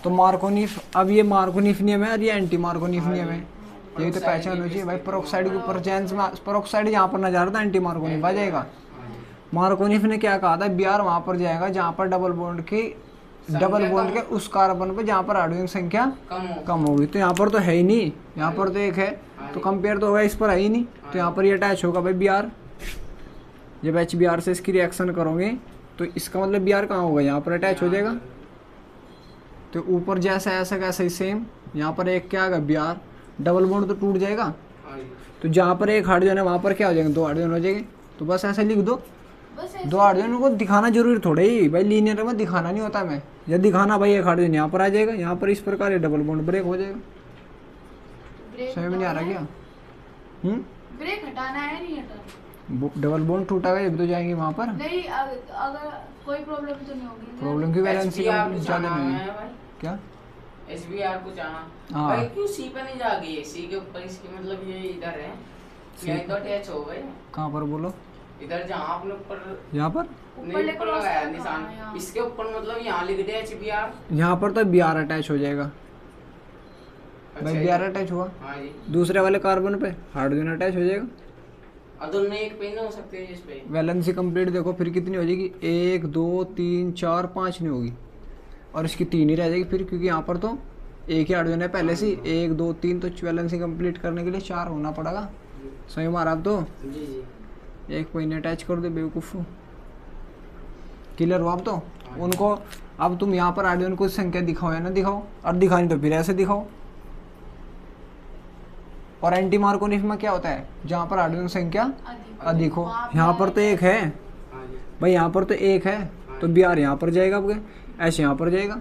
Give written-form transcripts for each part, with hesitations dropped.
तो मार्कोनिफ, अब ये मार्कोनिफ नियम है और ये एंटी मार्कोनिफ नियम है, यही तो पहचान होनी चाहिए भाई। पेरोक्साइड के ऊपर चैंस में पेरोक्साइड यहाँ पर ना जा रहा था, एंटी मार्कोनिफ आ जाएगा। मार्कोनिफ ने क्या कहा था, Br वहां पर जाएगा जहाँ पर डबल बॉन्ड के उस कार्बन पर जहाँ पर हाइड्रोजन संख्या कम होगी। तो यहाँ पर तो है ही नहीं, यहाँ पर तो एक है, तो कंपेयर तो होगा, इस पर है ही नहीं, तो यहाँ पर ये अटैच होगा भाई Br। जब HBr से इसकी रिएक्शन करोगे तो इसका मतलब Br कहाँ होगा, यहाँ पर अटैच हो जाएगा। तो ऊपर जैसा ऐसा कैसा ही सेम, यहाँ पर एक क्या आएगा Br, डबल बॉन्ड तो टूट जाएगा, तो जहाँ पर एक हाइड्रोजन है वहाँ पर क्या हो जाएंगे, 2 हाइड्रोजन हो जाएंगे। तो बस ऐसे लिख दो, 2 हाइड्रोजन को दिखाना जरूरी थोड़े ही भाई, लीनियर में दिखाना नहीं होता। मैं जब दिखाना भाई एक हाइड्रोजन यहाँ पर आ जाएगा, यहाँ पर इस प्रकार ये डबल बॉन्ड ब्रेक हो जाएगा। समझ में नहीं आ रहा क्या? ब्रेक हटाना है, नहीं हटाना, डबल बॉन्ड टूटा गया, तो जाएंगे वहाँ पर नहीं। अगर कोई प्रॉब्लम तो नहीं होगी, प्रॉब्लम की वैलेंसी ज़्यादा नहीं है क्या? HBr को जाना हाँ। भाई, क्यों C पे नहीं जा गई, C के ऊपर, इसकी मतलब ये इधर है, यही तो अटैच हो गए। कहाँ पर बोलो? इधर जहाँ आपने ऊपर, यहाँ पर नहीं ऊपर लगाया निशान, इसके ऊपर मतलब यहाँ लिख दिया HBr, यहाँ पर तो Br अटैच हो जाएगा भाई। Br अटैच हुआ, हाँ जी। दूसरे वाले कार्बन पे हाइड्रोजन अटैच हो जाएगा। और दोनों एक पे नहीं हो सकते इस पे। वैलेंसी कंप्लीट देखो फिर कितनी हो जाएगी, 1 2 3 4 5 नहीं होगी, और इसकी 3 ही रह जाएगी फिर, क्योंकि यहाँ पर तो एक ही हाइड्रोजन है पहले से, 1 2 3, तो वैलेंसी कंप्लीट करने के लिए 4 होना पड़ेगा। सही मारा आप तो, जी जी। एक महीने अटैच कर दो बेवकूफ़, क्लियर हो आप तो उनको। अब तुम यहाँ पर हाइड्रोजन को संख्या दिखाओ या ना दिखाओ, और दिखानी तो फिर ऐसे दिखाओ। और एंटी मार्कोनिफ में क्या होता है, जहाँ पर हाइड्रोजन संख्या अधिक हो, यहाँ पर तो एक है भाई, यहाँ पर तो एक है, तो Br यहाँ पर जाएगा, आपके H यहाँ पर जाएगा।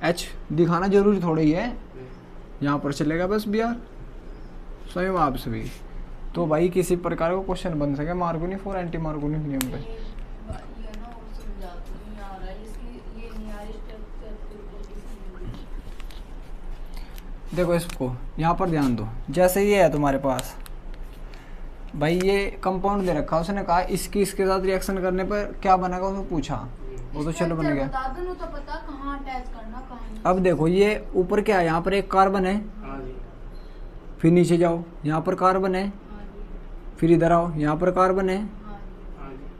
H दिखाना जरूरी थोड़ा ही है, यहाँ पर चलेगा बस Br। स्वयं आप सभी तो भाई किसी प्रकार का क्वेश्चन बन सके मार्कोनिफ और एंटी मार्कोनिफ नियम पे। देखो इसको यहाँ पर ध्यान दो, जैसे ये है तुम्हारे पास भाई, ये कंपाउंड दे रखा, उसने कहा इसकी इसके साथ रिएक्शन करने पर क्या बनेगा, उसने पूछा, वो तो चलो बन गया। बता दो तो पता कहाँ अटैच करना, कहाँ नहीं। अब देखो ये ऊपर क्या है, यहाँ पर एक कार्बन है, फिर नीचे जाओ यहाँ पर कार्बन है, फिर इधर आओ यहाँ पर कार्बन है,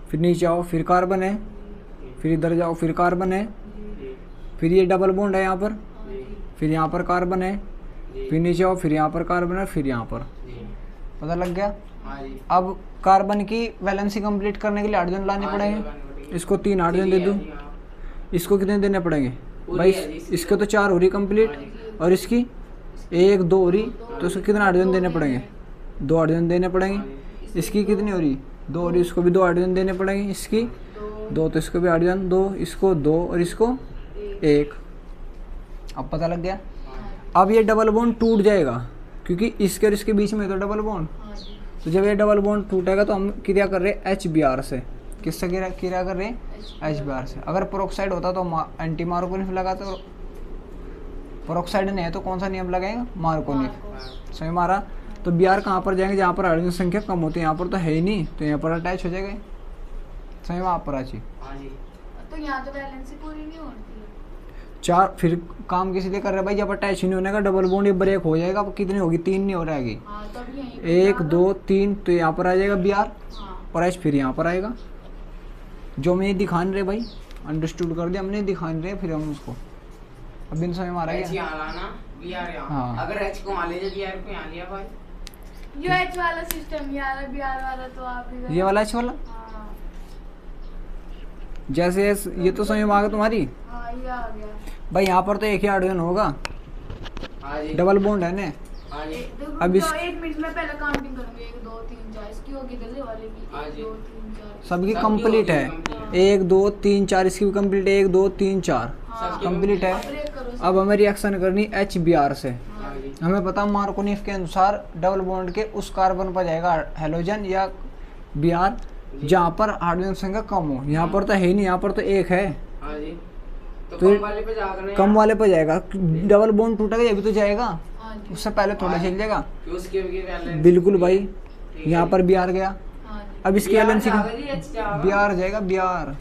फिर नीचे आओ फिर कार्बन है, फिर इधर जाओ फिर कार्बन है, फिर ये डबल बॉन्ड है यहाँ पर, फिर यहाँ पर कार्बन है, फिर नीचे आओ फिर यहाँ पर कार्बन है, फिर यहाँ पर। पता लग गया? अब कार्बन की वैलेंसी कंप्लीट करने के लिए हाइड्रोजन लाने पड़ेंगे, इसको 3 हाइड्रोजन दे दूँ, इसको कितने देने पड़ेंगे भाई, इसके तो 4 हो रही कंप्लीट, और इसकी 1 2 हो रही, तो इसको कितने हाइड्रोजन देने पड़ेंगे, 2 हाइड्रोजन देने पड़ेंगे। इसकी कितनी हो रही, 2 हो रही, इसको भी 2 हाइड्रोजन देने पड़ेंगे, इसकी 2, तो इसको भी हाइड्रोजन 2, इसको 2 और इसको 1। अब पता लग गया। अब ये डबल बॉन्ड टूट जाएगा, क्योंकि इसके और इसके बीच में तो डबल बॉन्ड, तो जब ये डबल बॉन्ड टूटेगा तो हम क्रिया कर रहे हैं HBr से। किससे क्रिया कर रहे हैं? HBr से। अगर पेरोक्साइड होता तो एंटी मार्कोनिफ लगाते, और पेरोक्साइड नहीं है तो कौन सा नियम लगाएगा, मार्कोनिफ। सही मारा। तो Br कहाँ पर जाएंगे, जहाँ पर हाइड्रोजन संख्या कम होती है, यहाँ पर तो है ही नहीं, तो यहाँ पर अटैच हो जाएगा। सही वहाँ पर आची, तो यहाँ तो बैलेंस पूरी नहीं होती है। 4 फिर काम किस लिए कर रहे हैं भाई, जब अटैच ही नहीं होने का डबल बॉन्ड ये ब्रेक हो जाएगा। अब कितनी होगी, 3 नहीं हो रहेगी, 1 2 3, तो यहाँ पर आ जाएगा Br और H फिर यहाँ पर आएगा। जो मैं ये दिखा नहीं रहे भाई, अंडरस्टूड कर दिया हमने, दिखा नहीं रहे फिर हम उसको अब इन समय मारा गया। हाँ, अगर H को मान लीजिए, Br को यहाँ लिया भाई, जो H वाला सिस्टम, ये वाला Br वाला तो आप ये वाला H वाला, हाँ। जैसे ये तो समय आ गया तुम्हारी। हाँ, ये आ गया भाई, यहाँ पर तो एक ही हाइड्रोजन होगा, डबल बॉन्ड है ना। अब इस 1 मिनट में पहले काउंटिंग करूंगी, 1 2 3 4, इसकी होगी दिल्ली वाले की 1 2 3 4, सबकी कंप्लीट है, 1 2 3 4, इसकी भी कंप्लीट है, 1 2 3 4 कंप्लीट है। अब हमें रिएक्शन करनी HBr से। हमें पता मार्कोनिफ के अनुसार डबल बॉन्ड के उस कार्बन पर जाएगा हेलोजन या Br जहाँ पर हाइड्रोजन संख्या कम हो। यहाँ पर तो है ही नहीं, यहाँ पर तो एक है, तो कम वाले पे जाएगा। डबल बॉन्ड टूटेगा ये भी तो जाएगा, उससे पहले थोड़ा चल जाएगा। बिल्कुल भाई, यहाँ पर Br गया। अब इसकी वैलेंसी Br जाएगा, Br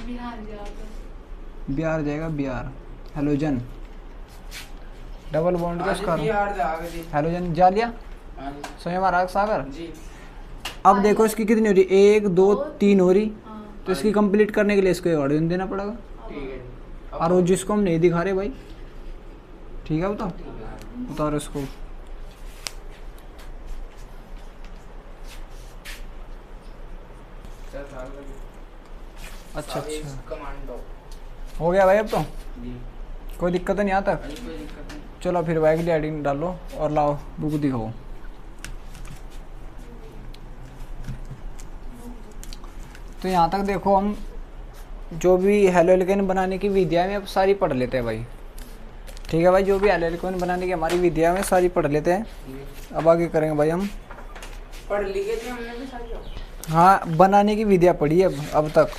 बिहार जाकर बिहार जाएगा, बिहार। हेलोजन डबल बॉन्ड का उसका बिहार जाओगे जी। हेलोजन जा लिया। हाँ जी। स्वयं राग सागर। जी। अब देखो इसकी कितनी हो रही, 1 2 3 हो रही, हाँ तो इसकी कंप्लीट करने के लिए इसको ऑडियन देना पड़ेगा। ठीक है जी। और वो जिसको हम नहीं दिखा रहे भाई, ठीक है बताओ, ठीक है। उतारो इसको। अच्छा अच्छा, कमांडो। हो गया भाई अब तो, जी। कोई दिक्कत नहीं आता। अभी कोई दिक्कत नहीं। चलो फिर वाइगली एडिंग डालो और लाओ बुक दिखाओ। तो यहाँ तक देखो हम जो भी हेलो एल्केन बनाने की विधिया में अब सारी पढ़ लेते हैं भाई, ठीक है भाई। जो भी हेलो एल्केन बनाने की हमारी विधिया में सारी पढ़ लेते हैं। जी। अब आगे करेंगे भाई हम। पढ़ लिए थे हमने भी सारी। हाँ, बनाने की विधिया पढ़ी है अब तक।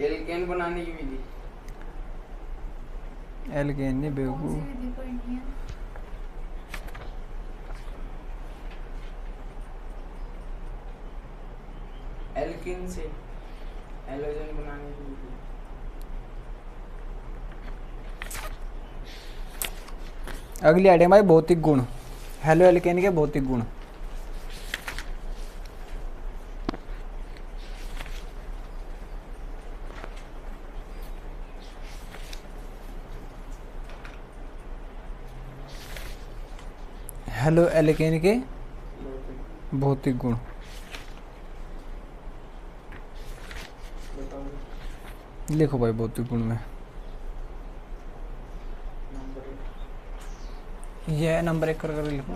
एल्केन बनाने की विधि। एल्केन नहीं कौन सी बेवकूफ, विधि पढ़नी है? एल्केन से हेलोजन बनाने की विधि। अगली आइटम भाई भौतिक गुण, हेलो एल्केन के भौतिक गुण। हेलो एल्केन के भौतिक गुण बताओ। लिखो भाई। भौतिक गुण में नंबर 1। यह नंबर 1 कर लिखो।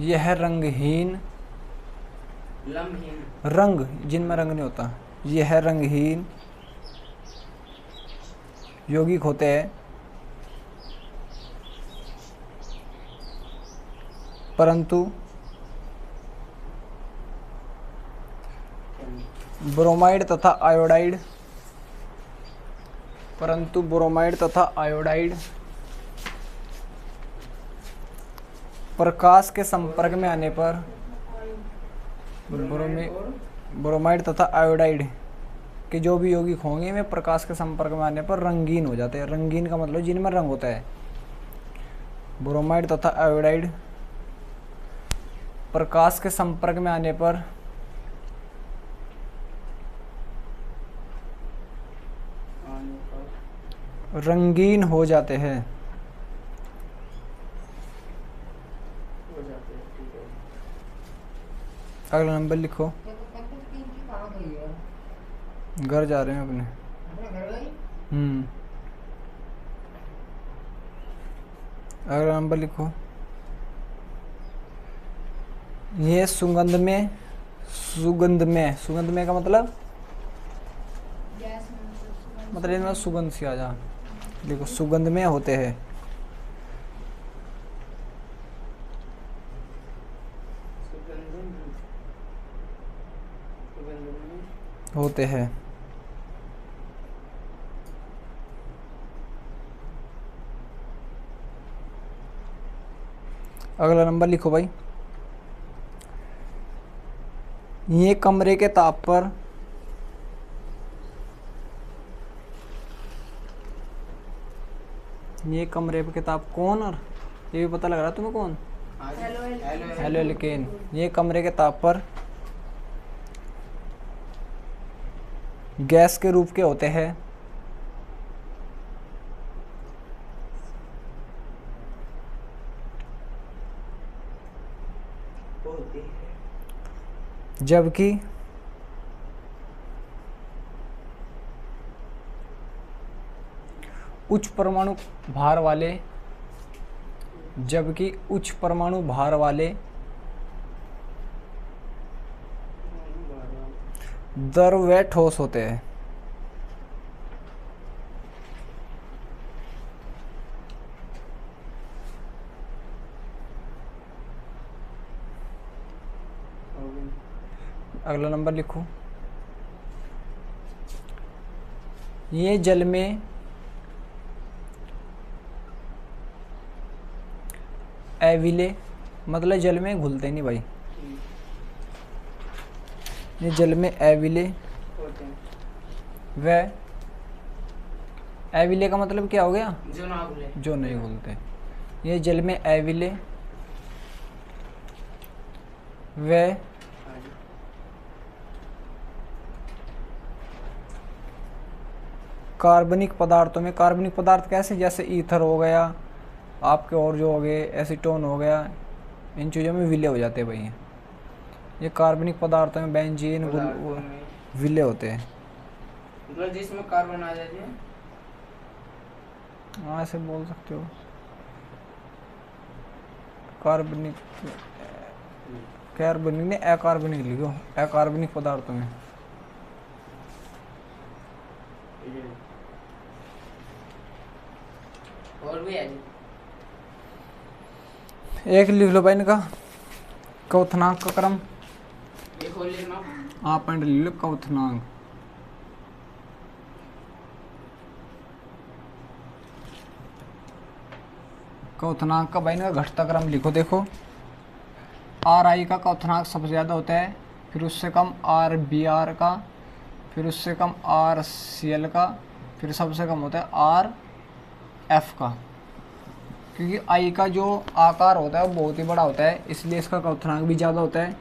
यह रंगहीन, लम्बहीन। रंग जिनमें रंग नहीं होता, यह रंगहीन यौगिक होते हैं, परंतु ब्रोमाइड तथा आयोडाइड, परंतु ब्रोमाइड तथा आयोडाइड प्रकाश के संपर्क में आने पर ब्रोमाइड तथा आयोडाइड के जो भी यौगिक होंगे वे प्रकाश के संपर्क में आने पर रंगीन हो जाते हैं। रंगीन का मतलब जिनमें रंग होता है। ब्रोमाइड तथा आयोडाइड प्रकाश के संपर्क में आने पर रंगीन हो जाते हैं। अगला नंबर लिखो। घर जा रहे हैं अपने। अगला नंबर लिखो। ये सुगंध में का मतलब गैस में मतलब इनमें सुगंध सी आ जा। देखो सुगंध में होते हैं। होते हैं। अगला नंबर लिखो भाई। ये कमरे के ताप पर ये कमरे के ताप कौन, और ये भी पता लग रहा है तुम्हें कौन, हेलो एल्केन। ये कमरे के ताप पर गैस के रूप के होते हैं। जबकि उच्च परमाणु भार वाले द्रव व ठोस होते हैं। अगला नंबर लिखो। ये जल में अविले मतलब जल में घुलते नहीं भाई। ये जल में अविले होते हैं। व अविले का मतलब क्या हो गया? जो ना घुले। जो नहीं घुलते। ये जल में अविले व हाँ जी। कार्बनिक पदार्थों में, कार्बनिक पदार्थ कैसे, जैसे ईथर हो गया आपके, और जो हो गए एसीटोन हो गया, इन चीज़ों में विलय हो जाते हैं भाई। ये कार्बनिक पदार्थों में बेंजीन पदार्थों में विलय होते हैं। मतलब जिसमें कार्बन आ जाती है। हाँ ऐसे बोल सकते हो। कार्बनिक, कार्बनिक ने अकार्बनिक लिखो, अकार्बनिक पदार्थों में। और भी है जी। एक लिख लो भाई इनका क्वथनांक का क्रम। एक और लिखना। आप एंड लिख लो क्वथनांक। क्वथनांक का भाई इनका घटता क्रम लिखो। देखो आर आई का क्वथनांक सबसे ज़्यादा होता है, फिर उससे कम आर बी आर का, फिर उससे कम आर सी एल का, फिर सबसे कम होता है आर एफ का। क्योंकि आई का जो आकार होता है वो बहुत ही बड़ा होता है, इसलिए इसका क्वथनांक भी ज़्यादा होता है।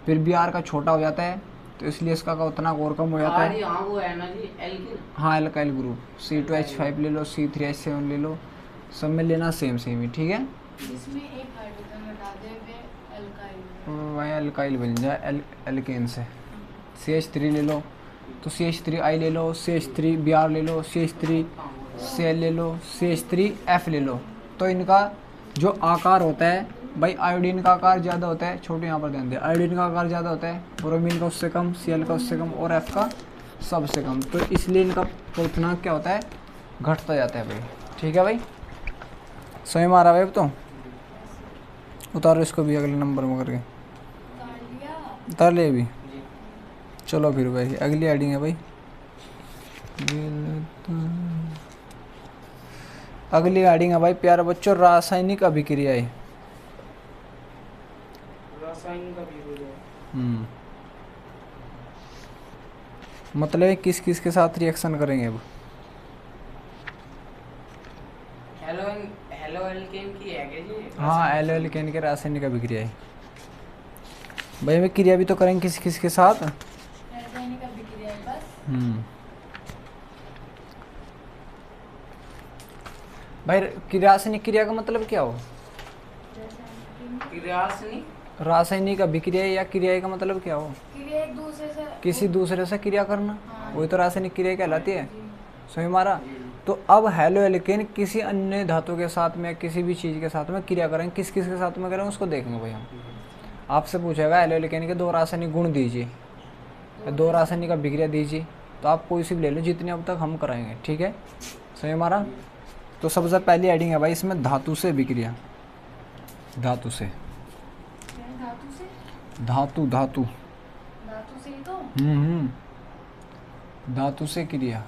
फिर बी आर का छोटा हो जाता है, तो इसलिए इसका क्वथनांक और कम हो जाता है। हाँ वो है ना जी, एल्किन। हाँ एल्काइल ग्रुप, C2H5 ले लो, C3H7 ले लो, सब में लेना सेम सेम ही, ठीक है। जिसमें एक हाइड्रोजन हटा दे वे अल्काइल, वही अल्काइल बन जाए एल्केन से। CH3 ले लो तो CH3I ले लो, CH3Br ले लो, CH3Cl ले लो, CH3F ले लो। तो इनका जो आकार होता है भाई, आयोडीन का आकार ज़्यादा होता है, छोटे यहाँ पर ध्यान दें, आयोडीन का आकार ज़्यादा होता है, ब्रोमीन का उससे कम, Cl का उससे कम और F का सबसे कम। तो इसलिए इनका क्वथनांक क्या होता है, घटता जाता है भाई, ठीक है भाई। सही मारा भाई। अब तो उतारो इसको भी अगले नंबर में करके, उतार ले भी। चलो फिर भाई अगली हेडिंग है भाई, अगली हेडिंग है भाई प्यारे बच्चों, रासायनिक अभिक्रियाएं। रासायनिक अभिक्रिया। मतलब किस किस के साथ रिएक्शन करेंगे अब। हेलो एल्केन की है क्या जी? हाँ एलो एल्केन के रासायनिक अभिक्रियाएं भाई, हमें क्रिया भी तो करेंगे किस किस के साथ। रासायनिक अभिक्रिया बस। भाई रासायनिक क्रिया का मतलब क्या हो, रासायनिक रासायनिक अभिक्रिया या क्रिया का मतलब क्या हो, क्रिया एक दूसरे से, किसी दूसरे से क्रिया करना, हाँ। वही तो रासायनिक क्रिया कहलाती है। जी। सही मारा। तो अब हेलो एल्केन किसी अन्य धातु के साथ में, किसी भी चीज़ के साथ में क्रिया करेंगे, किस किस के साथ में करेंगे उसको देखेंगे भाई हम। आपसे पूछेगा हेलो एल्केन के 2 रासायनिक गुण दीजिए, 2 रासायनिक अभिक्रिया दीजिए, तो आप कोई सी भी ले लो, जितनी अब तक हम कराएंगे, ठीक है। सही मारा। तो सबसे पहली हेडिंग है भाई इसमें धातु से अभिक्रिया, धातु से, धातु से, धातु धातु धातु से ही तो। धातु से क्रिया,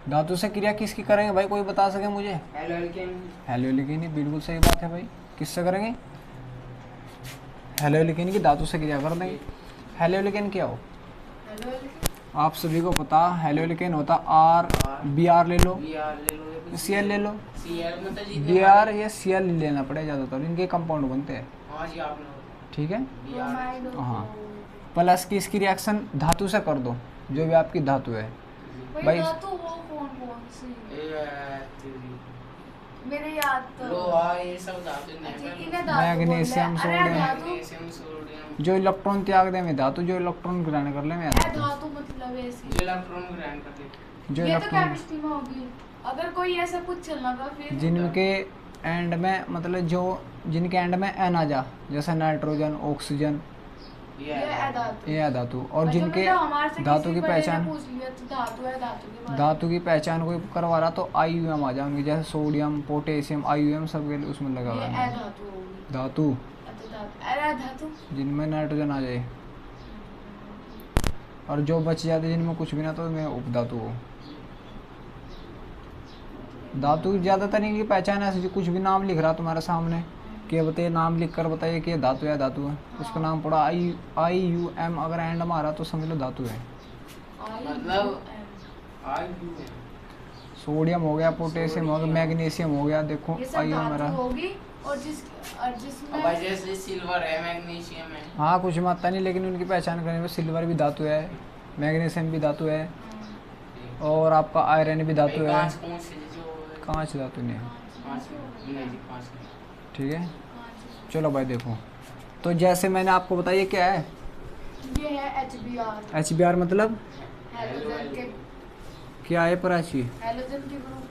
धातु से क्रिया किसकी करेंगे भाई, कोई बता सके मुझे। Halo alkane. हेलो एल्केन ही, बिल्कुल सही बात है भाई। किससे करेंगे, हेलो एल्केन की धातु से क्रिया कर देंगे। हेलो एल्केन क्या हो, हेलो एल्केन, आप सभी को पता, हेलो एल्केन होता आर बी आर ले लो, बीआर ले लो, Cl ले लो, सीएल मतलब जी बी आर या Cl लेना पड़ेगा ज़्यादातर, इनके कंपाउंड बनते हैं, हाँ जी आपने ठीक है। बीआर। ब्रोमाइड हो हाँ। तो- प्लस की इसकी रिएक्शन धातु से कर दो, जो भी आपकी धातु है भाई। भाई धातु वो कौन कौन सी, मेरे याद तो लोहा ये सब धातु नहीं अच्छा, है। इन्हें धातु मैग्नीशियम, बोलते हैं। अरे सोडियम। धातु, मैग्नीशियम, सोडियम, जो इलेक्ट्रॉन त्याग दे में धातु, जो इलेक्ट्रॉन ग्रहण कर ले में ए धातु, धातु मतलब ऐसी, जो इलेक्ट्रॉन ग्रहण करते हैं। जो ये तो इलेक्ट्रॉन केमिस्ट्री में होगी। अगर कोई ऐसा कुछ चलना था फिर जिनके एंड में, मतलब जो जिनके एंड में एन आ जा, जैसे नाइट्रोजन, ऑक्सीजन, ये ये है धातु। ये है धातु। और अच्छा, जिनके मतलब हमारे से धातु किसी की बड़े ने पहचान, पूछ लिया तो धातु है, धातु के बारे धातु की पहचान कोई करवा रहा तो IUM आ जाएंगे, जैसे सोडियम, पोटेशियम, IUM सब के लिए उसमें लगा में हुआ ये है धातु होगी। धातु, अच्छा धातु, अरे धातु जिनमें नाइट्रोजन आ जाए, और जो बच जाते जिनमें कुछ भी ना, तो मैं उपधातु हो। धातु ज़्यादातर इनकी पहचान ऐसे, जो कुछ भी नाम लिख रहा तुम्हारे सामने, क्या बताइए, नाम लिख कर बताइए कि ये धातु है, धातु है। उसका नाम पड़ा IUM, अगर एंड मारा तो समझ लो धातु है। मतलब सोडियम हो गया, पोटेशियम हो गया, मैग्नीशियम हो गया। देखो ये सब आइयो धातु मेरा, होगी और जिसमें अब जैसे सिल्वर है, मैग्नीशियम है। हाँ कुछ मात्रा नहीं, लेकिन उनकी पहचान करने में सिल्वर भी धातु है, मैग्नीशियम भी धातु है, और आपका आयरन भी धातु है। कांच कौन से जो कांच धातु नहीं है, कांच नहीं जी, कांच नहीं। ठीक है। चलो भाई देखो, तो जैसे मैंने आपको बताया, ये क्या है, ये है HBr, HBr मतलब हेलोजन के क्या है प्राची, हेलोजन के ग्रुप,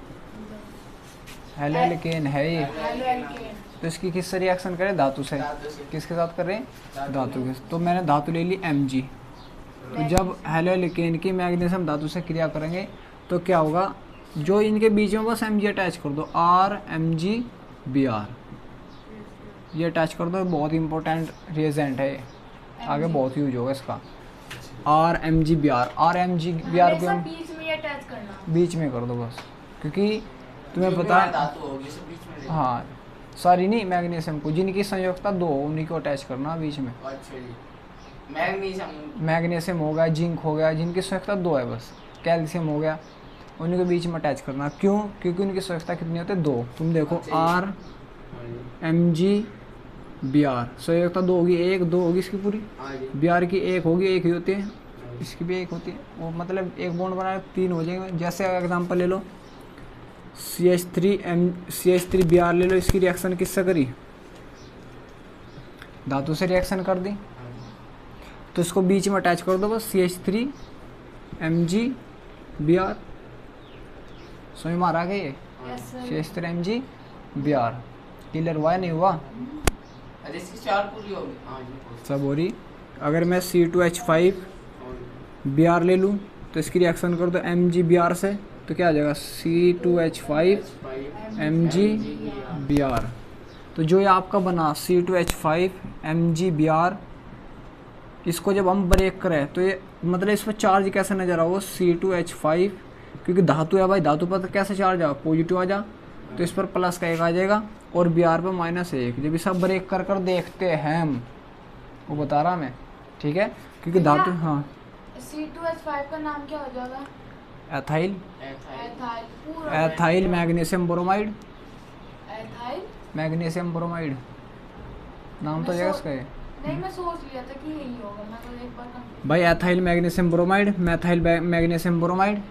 हेलो एल्केन है ये। Halo alkane. तो इसकी किससे रिएक्शन करें, धातु से। धातु से। किसके साथ कर रहे हैं, धातु के। तो मैंने धातु ले ली Mg। तो जब हेलो एल्केन की मैग्नीशियम धातु से क्रिया करेंगे तो क्या होगा, जो इनके बीच में बस Mg अटैच कर दो, RMgBr, ये अटैच कर दो। बहुत इंपॉर्टेंट रिएजेंट है ये, आगे बहुत यूज होगा इसका। RMgBr को हमेशा हम बीच में अटैच करना। बीच में कर दो बस, क्योंकि तुम्हें जो भी पता है, धातु होगी उसे बीच में ले। हाँ सॉरी नहीं, मैग्नीशियम को, जिनकी संयोजकता 2 उन्हीं को अटैच करना बीच में। अच्छा जी। मैग्नीशियम हो गया, जिंक हो गया, जिनकी संयोजकता 2 है बस, कैल्शियम हो गया, उन्हीं के बीच में अटैच करना। क्यों, क्योंकि उनकी संयोजकता कितनी होती है, 2। तुम देखो RMgBr संयोजकता 2 होगी, 1 2 होगी इसकी पूरी, Br की 1 होगी, 1 ही होती है, इसकी भी 1 होती है। वो मतलब एक बॉन्ड बनाए 3 हो जाएंगे। जैसे एग्जांपल ले लो, CH3Br ले लो, इसकी रिएक्शन किससे करी, धातु से रिएक्शन कर दी, तो इसको बीच में अटैच कर दो बस, CH3MgBr। समझ में आ रहा है ये, यस सर। CH3MgBr क्लियर हुआ है, नहीं हुआ, अरे इसकी 4 पूरी होगी। हाँ जी। सब हो रही। अगर मैं C2H5Br ले लूँ तो इसकी रिएक्शन कर दो MgBr से, तो क्या आ जाएगा, C2H5MgBr। तो जो ये आपका बना C2H5MgBr, इसको जब हम ब्रेक करें तो ये मतलब इस पर चार्ज कैसे नजर आओ, C2H5, क्योंकि धातु है भाई, धातु पर तो कैसे चार्ज आ, पॉजिटिव आ जा, तो इस पर प्लस का 1 आ जाएगा, और Br पर -1। जब इसे ब्रेक कर कर देखते हैं हम, वो बता रहा मैं, ठीक है, क्योंकि धातु, हाँ C2H5 का नाम क्या हो जाएगा, एथाइल, एथाइल। पूरा ethyl magnesium bromide, ethyl. Magnesium bromide नाम तो है इसका ये। नहीं, मैं सोच लिया था कि यही होगा, मैं तो एक बार भाई ethyl magnesium bromide, methyl magnesium bromide,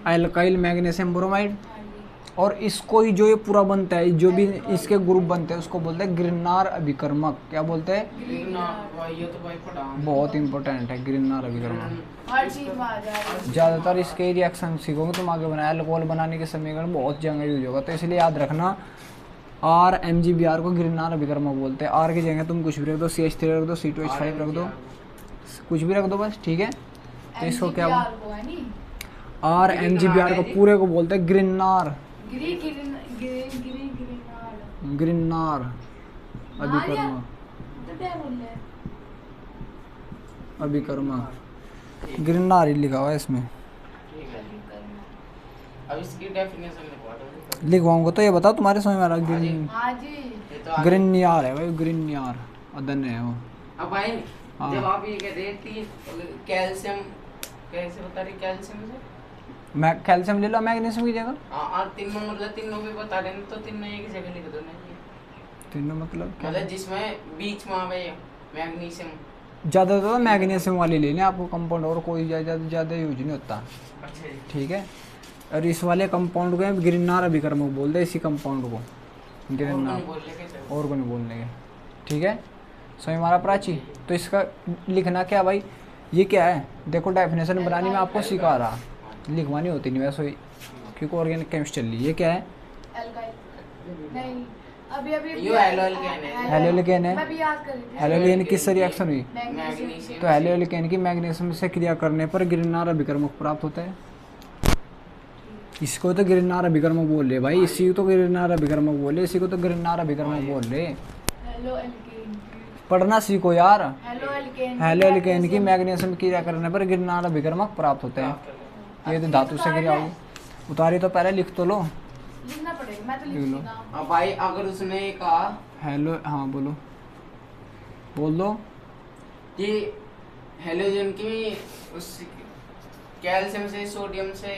alkyl magnesium bromide, हाँ जी। और इसको ही जो ये पूरा बनता है, जो भी इसके ग्रुप बनते हैं उसको बोलते हैं ग्रिन्नार अभिकर्मक। क्या बोलते हैं, ये तो भाई पढ़ा। बहुत इंपॉर्टेंट है ग्रिन्नार अभिकर्मक। हर चीज में आ जाएगा। ज़्यादातर इसके रिएक्शन सीखोगे तुम आगे बनाया, अल्कोहल बनाने के समीकरण बहुत जगह यूज होगा, तो इसलिए याद रखना RMgBr को ग्रिन्नार अभिकर्मक बोलते हैं। R की जगह तुम कुछ भी रख दो, CH3 रख दो, C2H5 रख दो, कुछ भी रख दो बस, ठीक है। तो इसको क्या MgBr को है नी? RMgBr को पूरे को बोलते हैं ग्रिन्नार ग्रिनार अभिकर्मक, तो क्या बोल रहे हैं? अभिकर्मक ग्रिन्नार ही लिखा हुआ है इसमें। ठीक है। अब इसकी डेफिनेशन लिखवा दो। लिखवाऊंगा तो ये बताओ तुम्हारे समझ में आ रहा है, हाँ जी। ये तो आगे- ग्रिन्यार है भाई, ग्रिन्यार अदन है वो। अब भाई हाँ। जब आप ये कहते हैं कैल्शियम, कैसे बता रहे कैल्शियम से? मैं कैल्शियम ले लो मैग्नीशियम की जगह, हाँ तीनों मतलब तीनों भी बता रहे हैं, तो तीनों एक जगह लिख दो ना जी। तीनों मतलब क्या, मतलब जिसमें बीच में आवे मैग्नीशियम। ज़्यादा तो मैग्नीशियम वाली लेनी है आपको कंपाउंड, और कोई ज़्यादा यूज नहीं होता, अच्छा जी। ठीक है। और इस वाले कंपाउंड को ग्रिन्नार अभिकर्मक बोलते हैं, इसी कंपाउंड को ग्रिन्नार, बोल लेके चलो। और को नहीं बोलने के, ठीक है। समझ मारा प्राची। तो इसका लिखना क्या भाई, ये क्या है, देखो डेफिनेशन बनानी मैं आपको सिखा रहा, लिखवानी होती नहीं वैसे ही, क्योंकि ऑर्गेनिक केमिस्ट्री चल रही है। ये क्या है, एल्काइल नहीं, अभी यो एल्काइल है। हेलोलिकेन है। मैं भी याद कर रही थी। हेलोलिकेन किससे रिएक्शन हुई, मैग्नीशियम। तो हेलोलिकेन की मैग्नीशियम से क्रिया करने पर ग्रिन्नार अभिकर्मक प्राप्त होता है। इसको तो ग्रिन्नार अभिकर्मक बोल रहे भाई, इसी को तो ग्रिन्नार अभिकर्मक बोल रहे, इसी को तो ग्रिन्नार अभिकर्मक बोल रहे। Halo alkane. पढ़ना सीखो यार। Halo alkane. हेलोलिकेन की मैग्नीशियम क्रिया करने पर ग्रिन्नार अभिकर्मक प्राप्त होते हैं। ये तो धातु से क्रिया होगी, उतारी तो पहले लिख तो लो, लिखना पड़ेगा, मैं तो लिख लिख लो। ली ना। अब भाई अगर उसने कहा हेलो, हाँ बोलो, बोल दो। ये हेलोजन की उस कैल्शियम से सोडियम से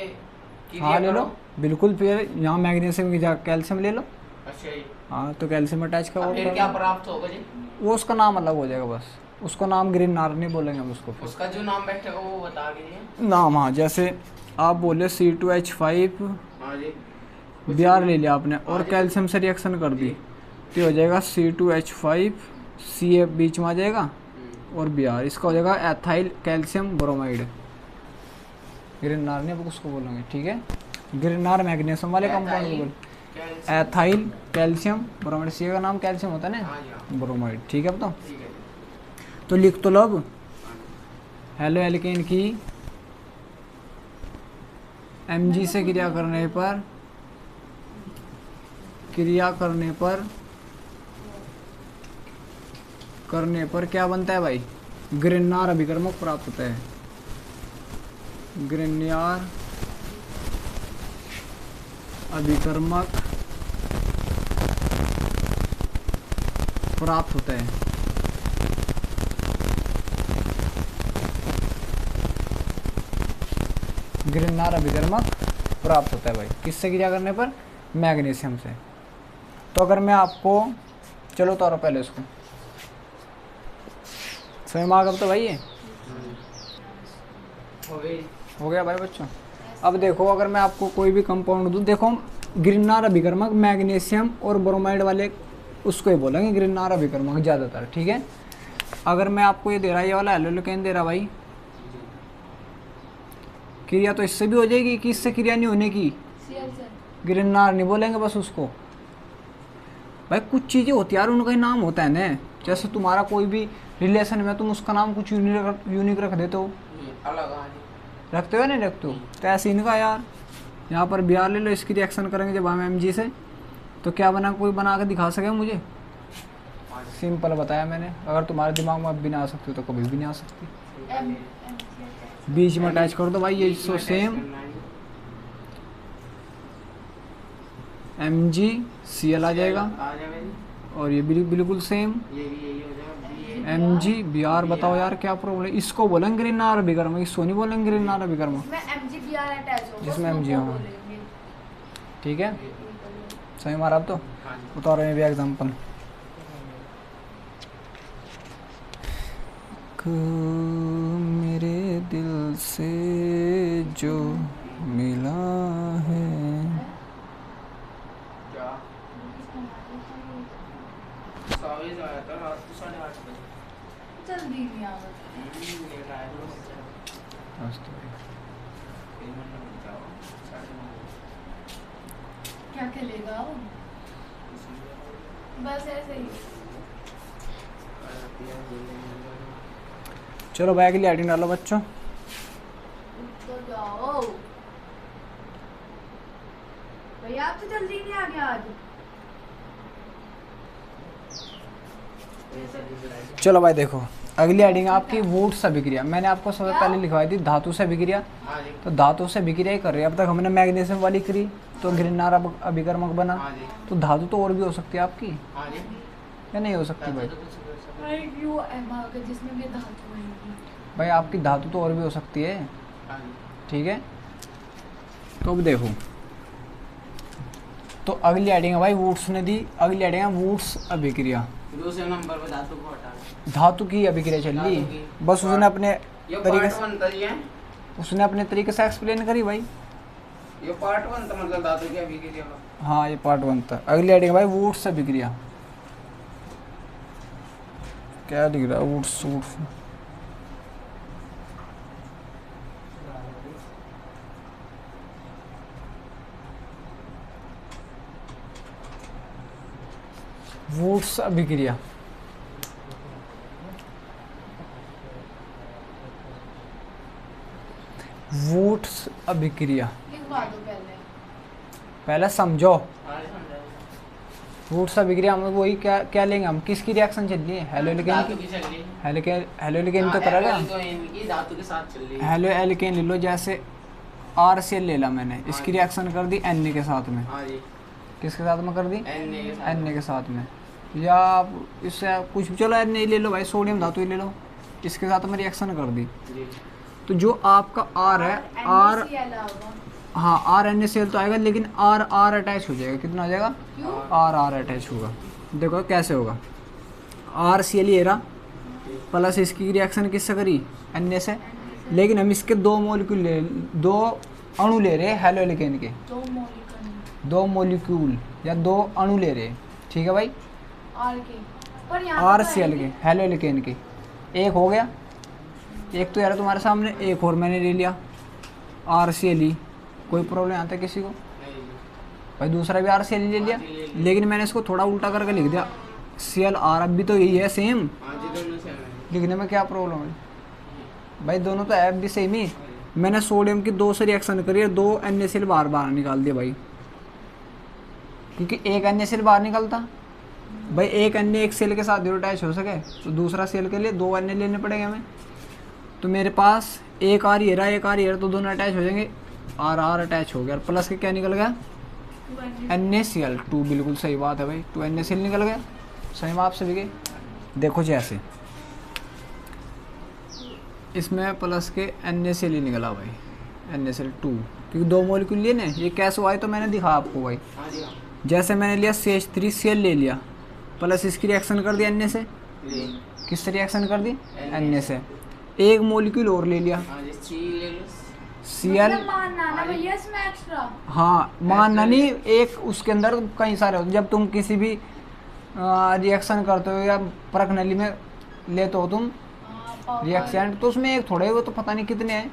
क्रिया हाँ ले लो, करो। बिल्कुल। फिर यहाँ मैग्नीशियम की जगह कैल्शियम ले लो। अच्छा जी। हाँ तो कैल्शियम अटैच अब करो। फिर क्या प्राप्त होगा जी? वो उसका नाम अलग हो जाएगा बस, उसको नाम ग्रीन नार नहीं बोलेंगे हम उसको फिर। उसका जो नाम बैठेगा वो बता दीजिए। नाम, हाँ, जैसे आप बोले C2H5 हाँ जी। Br ले लिया आपने और हाँ जी। कैल्शियम से रिएक्शन कर दी तो ये हो जाएगा C2H5 Ca बीच में आ जाएगा और Br, इसका हो जाएगा एथाइल कैल्शियम ब्रोमाइड। गिरनार नहीं, अब उसको बोलेंगे, ठीक है। गिरनार मैग्नीशियम वाले कंपाउंड को बोल, एथाइल कैल्शियम ब्रोमाइड। सी का नाम कैल्शियम होता है ना, हाँ जी, हाँ। ब्रोमाइड, ठीक है। अब ठीक है जी। तो लिख तो लो अब। हेलो एल्केन की Mg से क्रिया करने पर क्या बनता है भाई? ग्रिन्नार अभिकर्मक प्राप्त होता है। ग्रिन्नार अभिकर्मक प्राप्त होता है। ग्रिन्नार अभिकर्मक प्राप्त होता है भाई, किससे क्रिया करने पर? मैग्नीशियम से। तो अगर मैं आपको, चलो तोड़ो पहले इसको, स्वयं अब तो भाई ये हो गया भाई बच्चों। अब देखो, अगर मैं आपको कोई भी कंपाउंड दूँ, देखो ग्रिन्नार अभिकर्मक मैग्नीशियम और ब्रोमाइड वाले उसको ही बोलेंगे ग्रिन्नार अभिकर्मक ज़्यादातर, ठीक है। अगर मैं आपको ये दे रहा, ये वाला एल्केन दे रहा भाई, क्रिया तो इससे भी हो जाएगी कि इससे क्रिया नहीं होने की, ग्रिन्नार नहीं बोलेंगे बस उसको। भाई कुछ चीज़ें होती है यार, उनका ही नाम होता है ना। जैसे तुम्हारा कोई भी रिलेशन में तुम उसका नाम कुछ यूनिक रख देते हो, अलग रखते हो नहीं रखते हो, तो ऐसे इनका यार। यहाँ पर Br ले लो, इसकी रिएक्शन करेंगे जब हम Mg से, तो क्या बना, कोई बना के दिखा सके मुझे? सिंपल बताया मैंने। अगर तुम्हारे दिमाग में अब भी ना आ सकती हो तो कभी भी नहीं आ सकती। बीच में अटैच कर दो भाई, ये सो सेम MgCl आ जाएगा और ये बिल्कुल सेम MgBr। बताओ यार क्या प्रॉब्लम है? इसको बोलेंगे ग्रिन्नार अभिकर्मक, इसको नहीं बोलेंगे ग्रिन्नार अभिकर्मक जिसमें Mg हो, ठीक है। सही मारा। अब तो उतारो ये भी एग्जाम्पल। मेरे दिल से जो मिला है, जल्दी नहीं आ रहा। क्या खेलेगा वो? बस ऐसे ही। चलो बैग के लिए एडिंग डालो बच्चों। तो जाओ भैया, आप तो जल्दी नहीं आ गया आज। चलो भाई देखो, अगली हेडिंग आपकी वुड्स अभिक्रिया। मैंने आपको सबसे पहले लिखवाई थी धातु से अभिक्रिया, तो धातु से अभिक्रिया ही कर रही है। अब तक हमने मैग्नीशियम वाली करी तो ग्रिन्नार अभिकर्मक बना, तो धातु तो और भी हो सकती है आपकी, या नहीं हो सकती भाई? जिसमें भी धातु आएगी भाई आपकी धातु तो और भी हो सकती है, ठीक है। तो अब देखो, तो अगली हेडिंग है भाई वुड्स ने दी, अगली हेडिंग है वुड्स अभिक्रिया। दूसरे नंबर पे धातु को हटा दो। धातु की अभिक्रिया चल रही, बस उसने अपने तरीके से, उसने अपने तरीके से एक्सप्लेन करी भाई। ये पार्ट 1 था, मतलब धातु की अभिक्रिया का। हाँ ये पार्ट 1 था। अगली हेडिंग भाई वुड्स अभिक्रिया। क्या लिख रहा है? वुड्स वुड्स वुड्स अभिक्रिया। वुड्स अभिक्रिया लिखवा दो पहले समझो। वुड्स अभिक्रिया हम वही क्या क्या लेंगे, हम किसकी रिएक्शन चल रही है? हेलो एल्केन की, हेलो एल्केन तो करा गया, धातु के साथ चल रही है। हेलो एल्केन ले लो, जैसे RCl ले ला मैंने, इसकी रिएक्शन कर दी Na के साथ में। किसके साथ में कर दी? Na के साथ में। या आप इससे कुछ भी, चलो नहीं ले लो भाई, सोडियम धातु ही ले लो, इसके साथ मैं रिएक्शन कर दी। जी तो जो आपका आर है, आर, NaCl होगा। हाँ आर NaCl तो आएगा, लेकिन आर आर अटैच हो जाएगा। कितना हो जाएगा? क्यों? आर आर अटैच होगा। देखो कैसे होगा, आर Cl ये रहा, प्लस इसकी रिएक्शन किससे करी? Na से। लेकिन हम इसके दो मॉलिक्यूल ले, दो अणु ले रहे हैं हेलो एल्केन के, दो मॉलिक्यूल दो मॉलिक्यूल या दो अणु ले रहे हैं, ठीक है भाई, आर के, पर यहाँ आर तो Cl के, हेलो एल्केन के। एक हो गया, एक तो यार तुम्हारे सामने, एक और मैंने ले लिया आर Cl। कोई प्रॉब्लम आता है किसी को? नहीं जी। भाई दूसरा भी आर Cl ले लिया, लेकिन मैंने इसको थोड़ा उल्टा करके लिख दिया Cl। अब भी तो यही है सेम, हाँ जी दोनों सेम है। लिखने में क्या प्रॉब्लम है भाई? दोनों तो है भी सेम ही। मैंने सोडियम की दो से रिएक्शन करी है, दो NaCl बार बार निकाल दिया भाई, क्योंकि एक NaCl बाहर निकलता भाई, एक Na एक सेल के साथ जो अटैच हो सके, तो दूसरा सेल के लिए दो Na लेने पड़ेंगे हमें। तो मेरे पास एक आर ये रहा, एक आर ये रहा, तो दोनों अटैच हो जाएंगे, आर आर अटैच हो गया, प्लस के क्या निकल गया? NaCl 2। बिल्कुल सही बात है भाई, 2 NaCl निकल गया। सही में आप सभी के देखो जी, ऐसे इसमें प्लस के NaCl ही निकला भाई, NaCl 2, क्योंकि दो मॉलिक्यूल लिए ना। ये कैसे हुआ है तो मैंने दिखा आपको भाई, हाँ जी हाँ जैसे मैंने लिया CH3Cl ले लिया, प्लस इसकी रिएक्शन कर दी Na से, जी। किससे रिएक्शन कर दी? Na से। एक मॉलिक्यूल और ले लिया हाँ जी सी ले लो। Cl, मतलब मानना ना भैया इसमें एक्स्ट्रा। हाँ मानना नहीं, एक उसके अंदर कई सारे होते। जब तुम किसी भी रिएक्शन करते हो या परख नली में लेते हो तुम रिएक्सेंट, तो उसमें एक थोड़े, वो तो पता नहीं कितने हैं,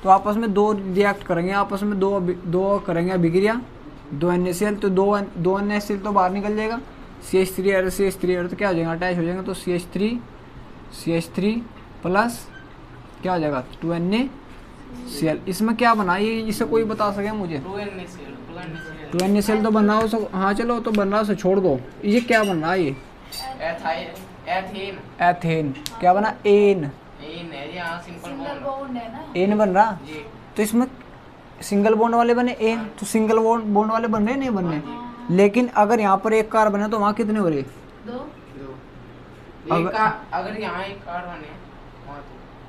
तो आपस में दो रिएक्ट करेंगे, आपस में दो करेंगे अभिक्रिया, दो NaCl, तो दो NaCl तो बाहर निकल जाएगा, CH3 और CH3 और तो क्या हो जाएगा? अटैच हो जाएगा, तो CH3 प्लस क्या हो जाएगा? 2 NaCl। इसमें क्या बना ये, इसे कोई बता सके मुझे? 2 NaCl 2 NaCl तो बन रहा हो सो, हाँ चलो तो बन रहा हो, उसे छोड़ दो। ये क्या बन रहा है? ये एथेन एथेन। क्या बना? एन। एन है जी, हाँ सिंपल सिंगल बॉन्ड बॉन्ड है ना। एन बन रहा, जी। तो इसमें सिंगल बॉन्ड वाले बने एन, तो सिंगल बॉन्ड वाले बन रहे नहीं बन रहे। लेकिन अगर यहाँ पर एक कार्बन है तो वहाँ कितने हो रहे? दो। एक का अगर यहाँ एक कार्बन है वहाँ तो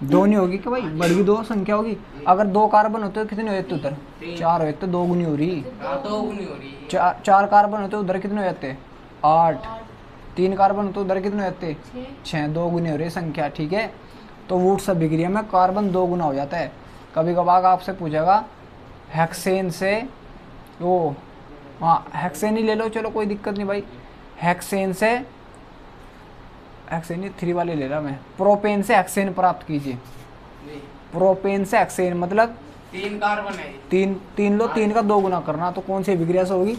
दो नहीं होगी क्या भाई? बढ़ी दो संख्या होगी। अगर दो कार्बन होते तो कितने हो जाते उधर? चार हो जाते, दो गुनी हो रही। हाँ दो गुनी हो रही है। चार कार्बन होते उधर कितने हो जाते? 8। 3 कार्बन होते उधर कितने हो जाते? 6। दो गुनी हो रही संख्या, ठीक है। तो वुड्स अभिक्रिया में कार्बन 2 गुना हो जाता है। कभी कभार आपसे पूछेगा हेक्सेन से, वो हाँ हेक्सेन ही ले लो, चलो कोई दिक्कत नहीं भाई। हेक्सेन से, हेक्सेन 3 वाले ले रहा मैं, प्रोपेन से हेक्सेन प्राप्त कीजिए। जी। प्रोपेन से हेक्सेन मतलब 3 कार्बन है। तीन लो, 3 का 2 गुना करना, तो कौन सी अभिक्रिया से होगी?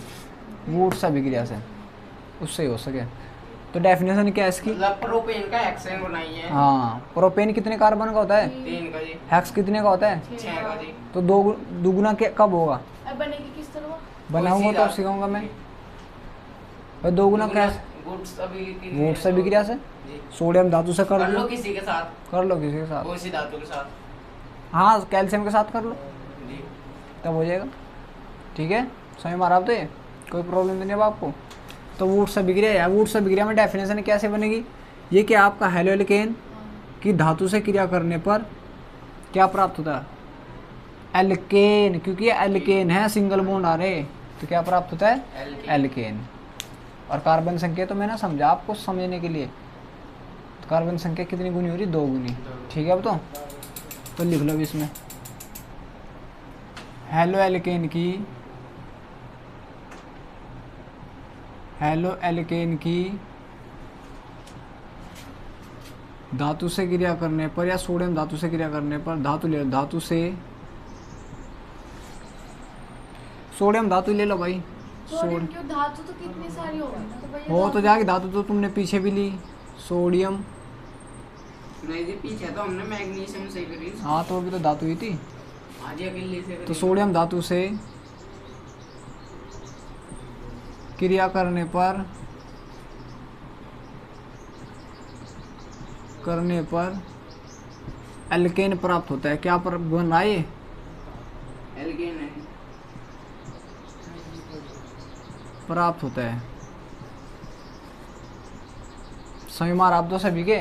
वुड्स अभिक्रिया से, उससे ही हो सके। तो डेफिनेशन क्या है इसकी? मतलब प्रोपेन का हेक्सेन बनाई है। हाँ, प्रोपेन कितने कार्बन का होता है? 3 का जी। हेक्स कितने का होता है? 6 का जी। तो दुगुना कब होगा? अब बनेगी किस तरह? बनाऊंगा तो सिखाऊंगा मैं भाई। 2 गुना कैसे? वुड्स अभिक्रिया से, जी। सोडियम धातु से कर कर लो लो, किसी के साथ, कर लो किसी के साथ, कौन सी धातु के साथ? हाँ कैल्शियम के साथ कर लो, जी। तब हो जाएगा, ठीक है। समझ मारा आप? तो ये कोई प्रॉब्लम नहीं है अब आपको। तो वुड्स अभिक्रिया है। वुड्स अभिक्रिया में डेफिनेशन कैसे बनेगी? ये कि आपका हेलो एल्केन की धातु से क्रिया करने पर क्या प्राप्त होता है? एल्केन, क्योंकि ये एल्केन है, सिंगल बॉन्ड आ रहे, तो क्या प्राप्त होता है? एल्केन। और कार्बन संख्या तो मैंने समझा आपको समझने के लिए, तो कार्बन संख्या कितनी गुनी हो रही? 2 गुनी, ठीक है। अब तो लिख लो इसमें हेलो एल्केन की धातु से क्रिया करने पर या सोडियम धातु से क्रिया करने पर, धातु से सोडियम धातु ले लो भाई। सोडियम क्यों? धातु तो कितनी सारी होगी ना, तो भैया हो तो जाएगी धातु, तो तुमने पीछे भी ली सोडियम। नहीं जी, पीछे तो हमने मैग्नीशियम से करी। हाँ तो अभी तो धातु ही थी। आज अकेले से करी। तो सोडियम धातु से क्रिया करने पर एल्केन प्राप्त होता है। क्या बन रहा है? एल्केन है। प्राप्त होता है। समझ मार आप दो सभी के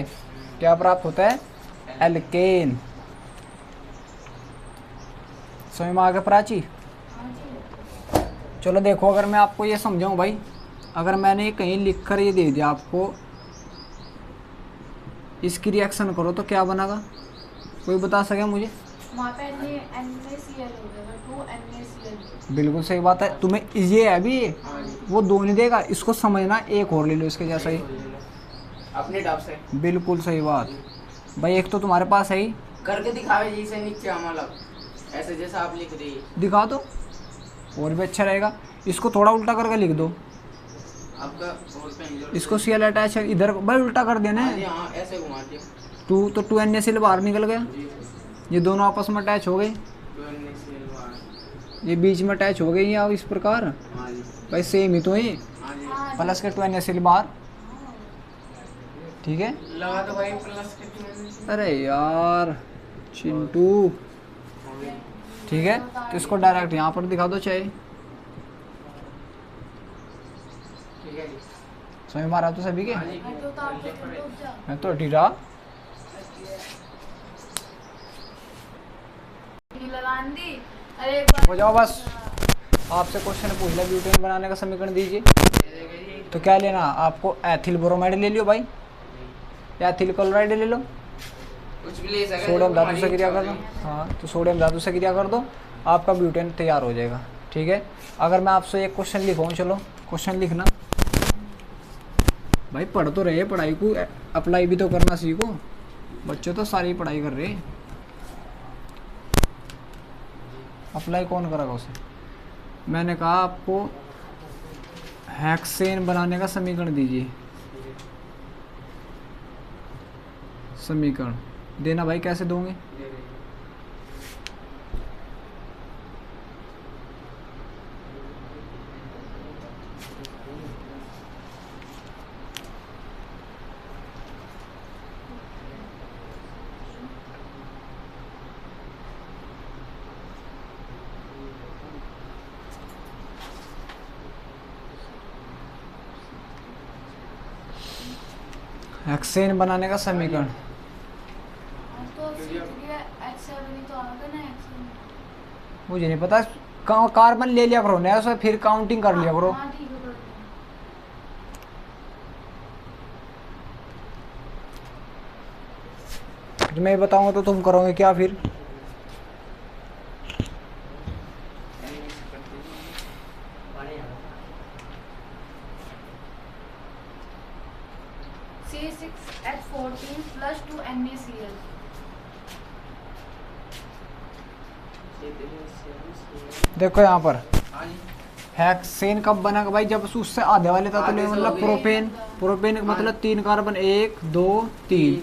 क्या प्राप्त होता है? एल्केन। समझ में आ गया प्राची? हाँ जी। चलो देखो, अगर मैं आपको ये समझाऊं भाई, अगर मैंने कहीं लिख कर ये दे दिया आपको, इसकी रिएक्शन करो तो क्या बनेगा? कोई बता सके मुझे? वहाँ पे NaCl हो जाएगा, 2NaCl। बिल्कुल सही बात है। तुम्हें ये है भी, वो दो नहीं देगा, इसको समझना, एक और ले लो इसके जैसा ही। अपने डाब से बिल्कुल सही बात भाई। एक तो तुम्हारे पास है ही, करके दिखावे जी से नीचे मतलब ऐसे जैसा आप लिख रही है। दिखा दो और भी अच्छा रहेगा। इसको थोड़ा उल्टा करके लिख दो, आपका और पेन जोड़ इसको Cl अटैच है इधर भाई, उल्टा कर देना हाँ है। जी, हाँ ऐसे घुमा दिया 2 तो 2NaCl बाहर निकल गया, जी। ये दोनों आपस में अटैच हो गए, 2NaCl बाहर। ये बीच में अटैच हो गए या इस प्रकार हाँ जी, भाई, सेम ही तो है। हाँ जी। हाँ जी। प्लस के 2NaCl बाहर, ठीक है। लगा दो भाई प्लस के 2NaCl। अरे यार चिंटू, ठीक है। तो इसको डायरेक्ट यहाँ पर दिखा दो चाहे। ठीक है जी। समझ मारा तो सभी के? हाँ जी, मैं तो उतार के रुक जा। मैं तो ढीरा। लगान दी। अरे एक बार हो जाओ बस, आपसे क्वेश्चन पूछ लिया, ब्यूटेन बनाने का समीकरण दीजिए। तो क्या लेना आपको? एथिल ब्रोमाइड ले लियो भाई, या एथिल क्लोराइड ले लो, कुछ भी ले सकते हैं, सोडियम जो धातु से हमारी क्रिया कर इच्छा दो। होगी। हाँ, तो सोडियम धातु से क्रिया कर दो, आपका ब्यूटेन तैयार हो जाएगा, ठीक है। अगर मैं आपसे एक क्वेश्चन लिखवाऊँ, चलो क्वेश्चन लिखना भाई। पढ़ तो रहे, पढ़ाई को अप्लाई भी तो करना सीखो। बच्चे तो सारी पढ़ाई कर रहे, अप्लाई कौन करेगा उसे? मैंने कहा आपको हेक्सेन बनाने का समीकरण दीजिए। समीकरण देना भाई, कैसे दोगे? हेक्सेन बनाने का समीकरण तो H7 ही तो आ गया ना, H7। मुझे नहीं पता। कार्बन ले लिया करो ना, फिर काउंटिंग कर लिया करो। हाँ ठीक है, कर दो। तो मैं बताऊंगा तो तुम करोगे क्या फिर? C6H14 plus 2NaCl। देखो यहाँ पर हाँ जी, हेक्सेन कब बनेगा भाई? जब उससे आधे वाले तत्व आधे से मतलब हो गए। प्रोपेन। प्रोपेन का मतलब 3 कार्बन, 1 2 3,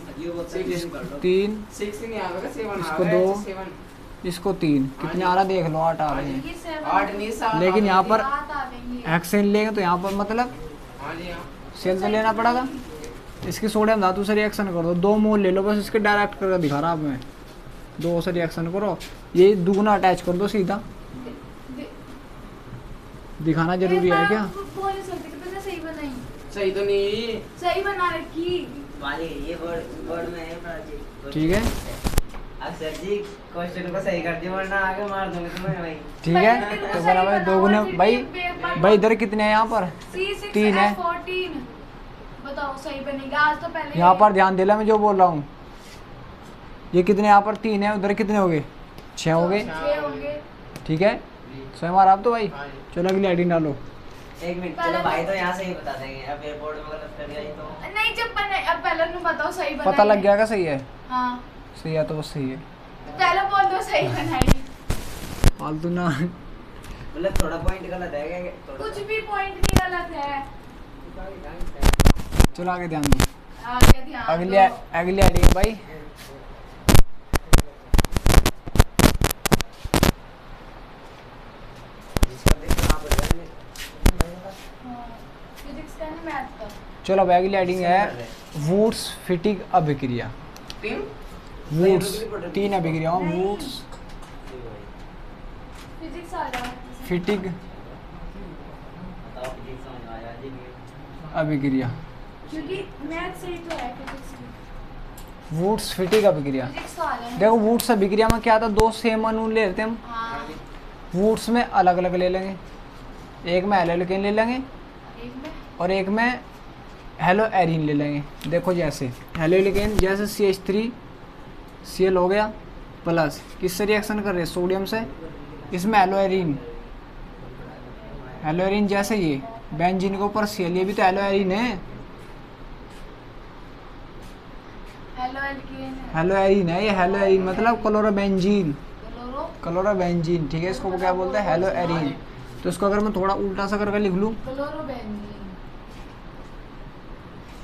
3 6 नहीं आएगा, 7 इसको आएगा, दो। 7। इसको 3 कितने आ रहा देख लो, 8 आ रहे हैं। ये 7 8 नहीं 7। लेकिन यहाँ पर रात आ गई है। हेक्सेन लेंगे तो यहाँ पर मतलब हाँ जी, हाँ सेल तो लेना पड़ेगा। इसकी सोडियम धातु से रिएक्शन कर दो, 2 मोल ले लो बस, इसके डायरेक्ट करके दिखा रहा मैं। 2 से रिएक्शन करो, ये दुगना अटैच कर दो सीधा। दिखाना जरूरी है क्या? बोल नहीं सकती कि तुमने सही बनाई। सही तो नहीं। सही बना रखी। वाली ये वर्ड वर्ड में है प्राची। ठीक है, सर जी क्वेश्चन को सही कर दिया, वरना आगे मार दूंगी तुम्हें भाई। ठीक है। तो बना भाई दोगुने भाई। भाई इधर कितने हैं? यहाँ पर 3 है। C6H14 बताओ सही बनेगा। आज तो पहले यहाँ पर ध्यान दिला मैं जो बोल रहा हूँ। ये कितने यहाँ पर 3 है, उधर कितने हो गए? 6 हो गए, 6 होंगे। ठीक है। स्वयं आप तो भाई हाँ जी। चलो अगली आईडी डालो। एक मिनट, चलो भाई तो यहाँ से ही बता देंगे। अब एयरपोर्ट में गलत कर दिया ये तो। नहीं जब बने, अब पहले तुम बताओ सही बनाई। पता लग गया क्या? सही है, हाँ सही है तो बस सही है, पहले बोल दो सही बनाई। फालतू ना। मतलब थोड़ा पॉइंट गलत है क्या? थोड़ा कुछ भी पॉइंट नहीं गलत है। चलो आगे ध्यान दो। आगे ध्यान अगली दो। अगली आईडी है भाई। जिसका देख कहाँ पर जाएंगे। हाँ, फिजिक्स का नहीं मैथ का। चलो भाई अगली आईडी है वुड्स फिटिग अभिक्रिया। 3 वुड्स 3 अभिक्रियाओं, वुड्स फिजिक्स आ जाओ। फिटिग बताओ फिजिक्स समझ में आया जी नहीं? अभिक्रिया। क्योंकि मैथ से ही तो है फिजिक्स वुड्स फिटिंग अभिक्रिया। फिजिक्स तो आ जाए। देखो वुड्स अभिक्रिया में क्या था, दो सेम अणु ले लेते हैं हम, हाँ वुड्स में अलग अलग ले लेंगे, एक में एल्केन ले लेंगे एक में और एक में हेलो एरिन ले लेंगे। देखो जैसे हेलो एल्केन, जैसे CH3 Cl हो गया प्लस, किससे रिएक्शन कर रहे हैं, सोडियम से, इसमें हेलो एरिन, हेलो एरिन जैसे ये बेंजीन के ऊपर Cl, ये भी तो हेलो एरिन है, हेलो एल्केन हेलो एरिन है ये, हेलो एरिन मतलब क्लोरोबेंजीन, क्लोरो क्लोरोबेंजीन, ठीक है, इसको क्या बोलते हैं, हेलो एरिन। तो इसको अगर मैं थोड़ा उल्टा सा करके लिख लूँ, क्लोरोबेंजीन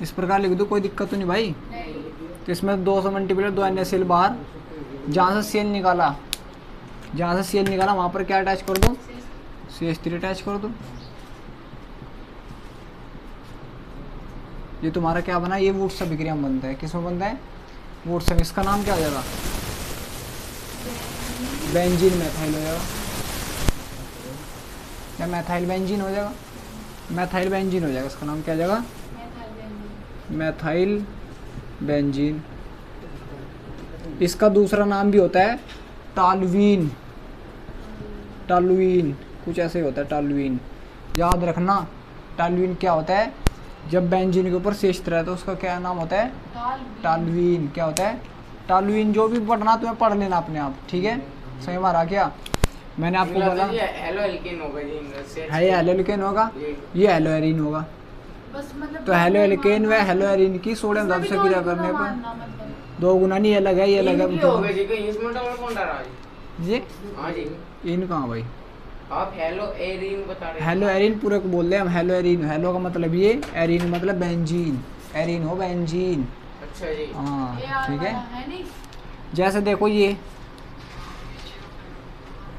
इस प्रकार लिख दूँ, कोई दिक्कत तो नहीं भाई। नहीं तो इसमें 2 से मल्टीप्लाई 2 NaCl बाहर, जहाँ से Cl निकाला, जहाँ से Cl निकाला वहाँ पर क्या अटैच कर दो, CH3 अटैच कर दो। ये तुम्हारा क्या बना, ये वुड्स अभिक्रिया में बनता है, किसमें बनता है, वुड्स। इसका नाम क्या हो जाएगा, बेंजीन मैथाइल हो जाएगा, क्या मैथाइल बेंजीन हो जाएगा, मैथाइल बेंजीन हो जाएगा, इसका नाम क्या हो जाएगा, मैथाइल बेंजीन। इसका दूसरा नाम भी होता है टॉल्यूइन, टॉल्यूइन कुछ ऐसे ही होता है, टॉल्यूइन, याद रखना। टॉल्यूइन क्या होता है, जब बेंजीन के ऊपर CH3 रहता है तो उसका क्या नाम होता है, टॉल्यूइन। क्या होता है, टॉल्यूइन। जो भी पढ़ना तुम्हें पढ़ लेना अपने आप, ठीक है, सही मारा क्या मैंने आपको बोला, हेलो एल्केन होगा जी, से है ये हेलो एल्केन होगा, ये हेलो एरिन होगा। बस मतलब तो हेलो एल्केन व हेलो एरिन की सोडियम धातु से क्रिया करने पर 2 गुना नहीं, ये अलग है, ये अलग है, होगा जी, कहीं इसमें डबल बॉन्ड आ रहा है जी, हाँ जी। इन कहाँ भाई, आप हेलो एरिन बता रहे हैं, हेलो एरिन पूरे को बोल रहे हैं हम, हेलो एरिन, हेलो का मतलब ये, एरिन मतलब बेंजीन, एरिन हो बेंजीन, अच्छा जी। हाँ ठीक है। नहीं जैसे देखो ये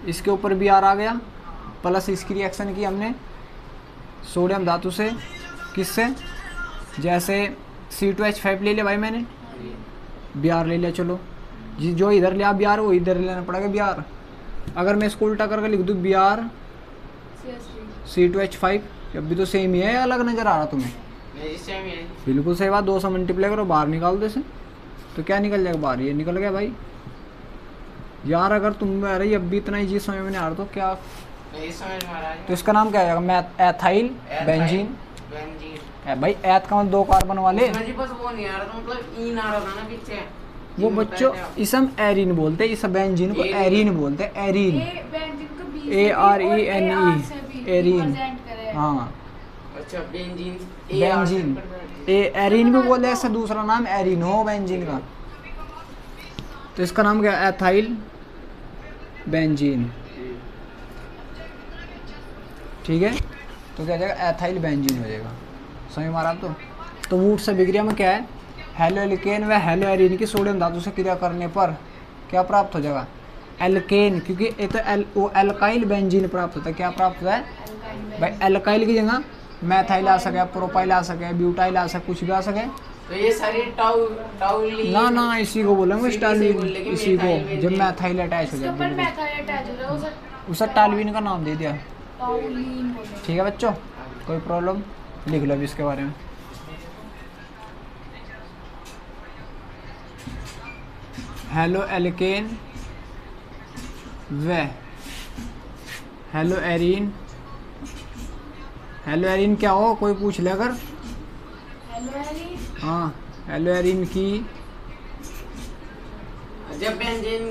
इसके ऊपर भी आर आ गया, प्लस इसकी रिएक्शन की हमने सोडियम धातु से, किससे, जैसे C2H5 ले लिया भाई मैंने, Br ले लिया, चलो जी, जो इधर लिया Br वो इधर लेना पड़ेगा Br। अगर मैं इसको उल्टा करके लिख दूँ Br C2H5, अब भी तो सेम ही है, अलग नज़र आ रहा तुम्हें, नहीं सेम है। बिल्कुल सही बात। 2 से मल्टीप्लाई करो, बाहर निकाल दो इसे, तो क्या निकल जाएगा बाहर, ये निकल गया भाई। यार अगर तुम अरे अब भी इतना ही चीज़ समझ में नहीं आ रहा तो क्या, नहीं समझ में आ रहा है। तो इसका नाम क्या आ जाएगा, एथाइल बेंजीन। बेंजीन भाई एथ का मतलब 2 कार्बन वाले, उसमें जी बस वो नहीं आ रहा था, मतलब ईन आ रहा था ना पीछे, वो ईन बच्चों बताया था। इसे हम एरिन बोलते हैं, इस बेंजीन को एरिन बोलते हैं, एरिन, ये बेंजीन को B से भी ARENE, और AR से भी एरिन, represent करे है। हाँ अच्छा बेंजीन, बेंजीन, एरिन भी बोलते हैं, इसका दूसरा नाम एरिन हो बेंजीन का। तो इसका नाम क्या है, एथाइल बेंजीन, ठीक है। तो क्या जाएगा, एथाइल बेंजीन हो जाएगा, समझ मारा आप तो वुड्स अभिक्रिया में क्या है, हेलो एल्केन व हेलो एरिन की सोडियम धातु से क्रिया करने पर क्या प्राप्त हो जाएगा, एल्केन, क्योंकि ये तो एल्काइल बेंजीन प्राप्त होता है, क्या प्राप्त होता है भाई, एल्काइल की जगह मैथाइल आ सके, प्रोपाइल आ सके, ब्यूटाइल आ सके, कुछ भी आ सके, तो ये सारी टाउली ना इसी को बोलेंगे इसी को टालविन, बोलेंगे, इसी को मेथाइल जब बेंजीन। मैथाइल अटैच हो इसके ऊपर जाए, मेथाइल अटैच हो रहा है, उसे उसे टालविन का नाम दे दिया, टाउलिन बोलते हैं। ठीक है बच्चों, कोई प्रॉब्लम, लिख लो अभी इसके बारे में। हेलो एल्केन व हेलो एरिन, हेलो एरिन क्या हो, कोई पूछ ले अगर, हेलो एरिन हाँ हेलो एरिन की जब बेंजीन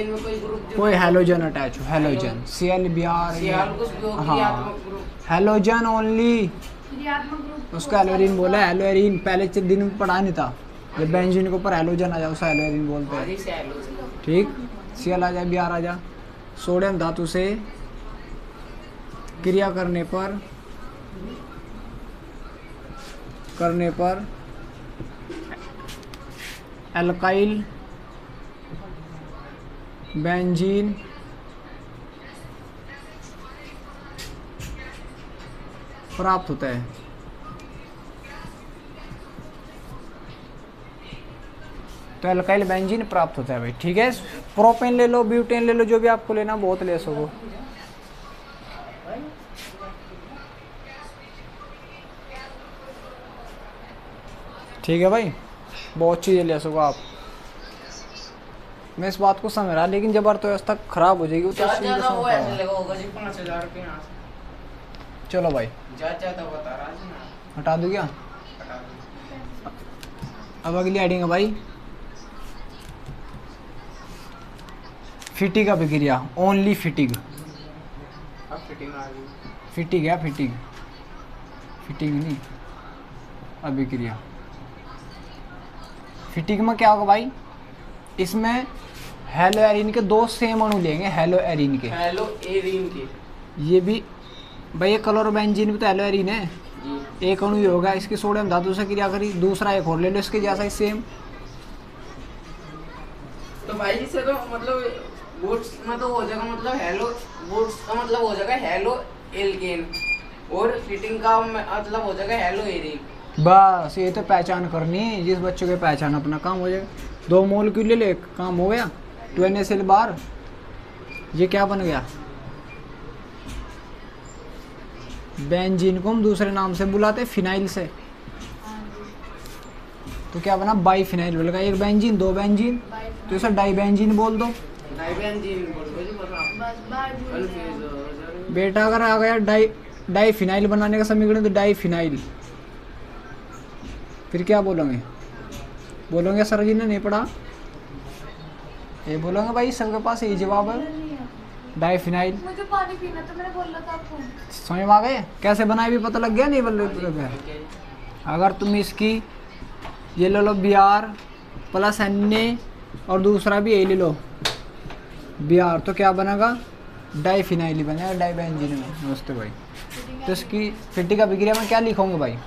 में कोई ग्रुप कोई हेलोजन अटैच हो, हेलोजन ClBr, सियाल कुछ भी हो, हाँ क्रियात्मक ग्रुप, हेलोजन ओनली, क्रियात्मक ग्रुप उसका हेलोरिन बोला है, हेलोरिन पहले दिन में पढ़ा नहीं था, जब बेंजीन के ऊपर हेलोजन आ जाए उसे हेलोरिन बोलते हैं, हमारी सेल ठीक। Cl आ जाए, Br आ जाए, सोडियम धातु से क्रिया करने पर एल्काइल बेंजीन प्राप्त होता है। तो एल्काइल बेंजीन प्राप्त होता है भाई, ठीक है। प्रोपेन ले लो, ब्यूटेन ले लो, जो भी आपको लेना बहुत ले सको। ठीक है भाई, बहुत चीज़ें ले सको आप। मैं इस बात को समझ रहा, लेकिन जब अर्थव्यवस्था खराब हो जाएगी तो ज्यादा वो ऐसे लगा होगा जी 5,000 रुपये यहाँ से। चलो भाई ज्यादा बता रहा है ना, हटा दूँ क्या? हटा दो। अब अगली हेडिंग है भाई फिटिंग अभिक्रिया, ओनली फिटिंग। अब फिटिंग आ गई। फिटिंग है, फिटिंग, फिटिंग नहीं, अभिक्रिया। फिटिंग में क्या होगा भाई, इसमें हेलो एरिन के दो सेम अणु लेंगे, हेलो एरिन के। हेलो एरिन के ये भी भाई, ये क्लोरोबेंजीन भी तो हेलो एरिन है, जी। एक अणु ही होगा, इसकी सोडियम धातु से क्रिया करी, दूसरा एक और ले लो इसके जैसा ही सेम। तो भाई जिससे तो मतलब वुड्स में तो हो जाएगा, मतलब हेलो वुड्स का मतलब हो जाएगा हेलो एल्केन, और फिटिंग का मतलब हो जाएगा हेलो एरिन। बस ये तो पहचान करनी है, जिस बच्चों के पहचान अपना काम हो जाएगा। 2 मॉलिक्यूल ले ले, काम हो गया। 2NaCl बार, ये क्या बन गया, बेंजीन को हम दूसरे नाम से बुलाते हैं, फिनाइल से। तो क्या बना, बाई फिनाइल बोलेगा, एक बेंजीन, 2 बेंजीन, तो इसे डाई बेंजीन बोल दो। डाइबेंजीन बोल दो जी, बस आप बस बार कंफ्यूज हो जाओगे। बेटा अगर आ गया डाई फिनाइल बनाने का समीकरण, तो डाई फिनाइल, फिर क्या बोलोगे, बोलोगे सर जी ने नहीं पढ़ा, ये बोलोगे भाई सबके पास यही जवाब है, डाई फिनाइल। मुझे पानी पीना था, मैंने बोला था आपको। समझ में आ गए कैसे बनाए, भी पता लग गया नहीं बोल रहे। अगर तुम इसकी ये ले लो Br प्लस Na और दूसरा भी यही ले लो Br, तो क्या बनेगा, डाई फिनाइल बनेगा, डाई बेंजीन में। नमस्ते भाई। तो इसकी फिटिंग अभिक्रिया में क्या लिखोगे भाई,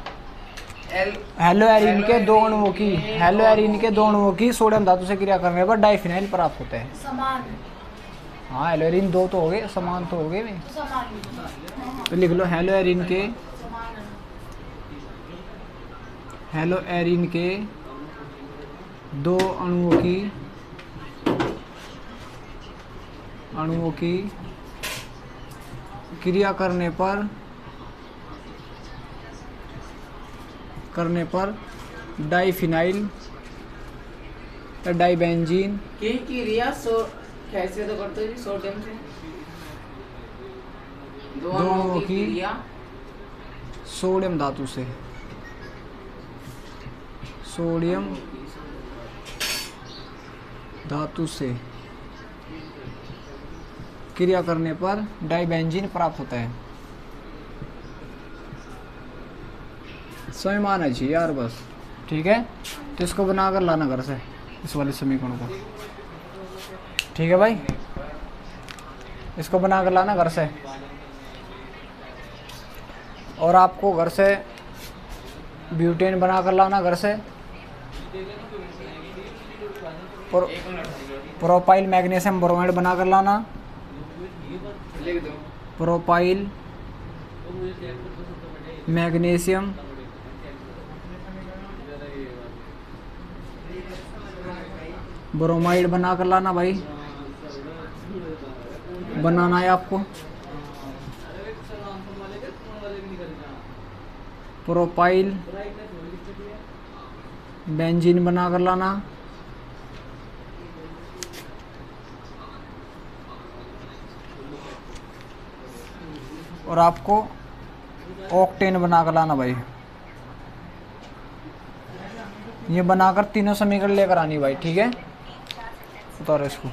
हेलो एरिन के 2 अणुओं की, हेलो एरिन के 2 अणुओं की सोडियम धातु से क्रिया करने पर डाई फिनाइल प्राप्त होता है। समान, हाँ हेलो एरिन 2 तो हो गए, समान तो हो गए भी। तो समान, तो लिख लो हेलो एरिन के, समान। हेलो एरिन के 2 अणुओं की क्रिया करने पर डाई फिनाइल या डाई बेंजीन की क्रिया कैसे तो करते हैं जी, सोडियम से दोनों की क्रिया सोडियम धातु से, सोडियम धातु से क्रिया करने पर डाइबेंजीन प्राप्त होता है। समझ में आना चाहिए यार बस, ठीक है। तो इसको बनाकर लाना घर से, इस वाले समीकरण को, ठीक है भाई, इसको बनाकर लाना घर से। और आपको घर से ब्यूटेन बनाकर लाना घर से, प्रोपाइल मैग्नीशियम ब्रोमाइड बनाकर लाना, लिख दो प्रोपाइल मैग्नीशियम ब्रोमाइड बनाकर लाना भाई, बनाना है आपको। प्रोपाइल बेंजीन बनाकर लाना, और आपको ऑक्टेन बनाकर लाना भाई। ये बनाकर तीनों समीकरण लेकर आनी भाई, ठीक है। उतारो इसको।